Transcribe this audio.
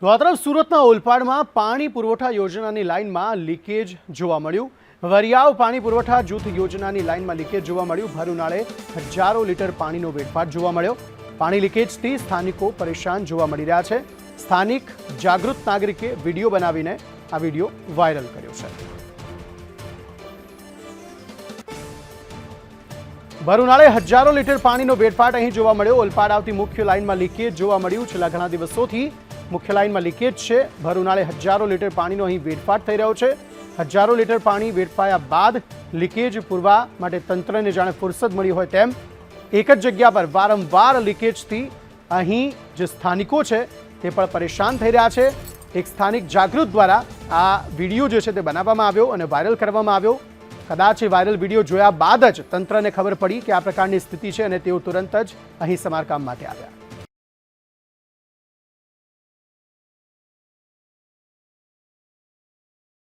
તો આ તરફ સુરતના ઓલપાડમાં પાણી પુરવઠા યોજનાની લાઇનમાં લીકેજ જોવા મળ્યું। વરિયાવ પાણી પુરવઠા જૂથ યોજનાની લાઇનમાં લીકેજ જોવા મળ્યું। ભર ઉનાળે હજારો લીટર પાણીનો વેડફાટ જોવા મળ્યો। પાણી લીકેજથી સ્થાનિકો પરેશાન જોવા મળી રહ્યા છે। સ્થાનિક જાગૃત નાગરિકે વિડીયો બનાવીને આ વિડીયો વાયરલ કર્યો છે। ભર ઉનાળે હજારો લીટર પાણીનો વેડફાટ અહીં જોવા મળ્યો। ઓલપાડ આવતી મુખ્ય લાઇનમાં લીકેજ જોવા મળ્યું। છેલ્લા ઘણા દિવસોથી મુખ્ય લાઇનમાં લીકેજ છે। ભર ઉનાળે હજારો લીટર પાણીનો અહીં વેડફાટ થઈ રહ્યો છે। હજારો લીટર પાણી વેડફાયા બાદ લીકેજ પૂરવા માટે તંત્રને જાણે ફુરસદ મળી હોય તેમ એક જ જગ્યા પર વારંવાર લીકેજથી અહીં જે સ્થાનિકો છે તે પણ પરેશાન થઈ રહ્યા છે। એક સ્થાનિક જાગૃત દ્વારા આ વિડીયો જે છે તે બનાવવામાં આવ્યો અને વાયરલ કરવામાં આવ્યો। કદાચ એ વાયરલ વિડીયો જોયા બાદ જ તંત્રને ખબર પડી કે આ પ્રકારની સ્થિતિ છે અને તેઓ તુરંત જ અહીં સમારકામ માટે આવ્યા।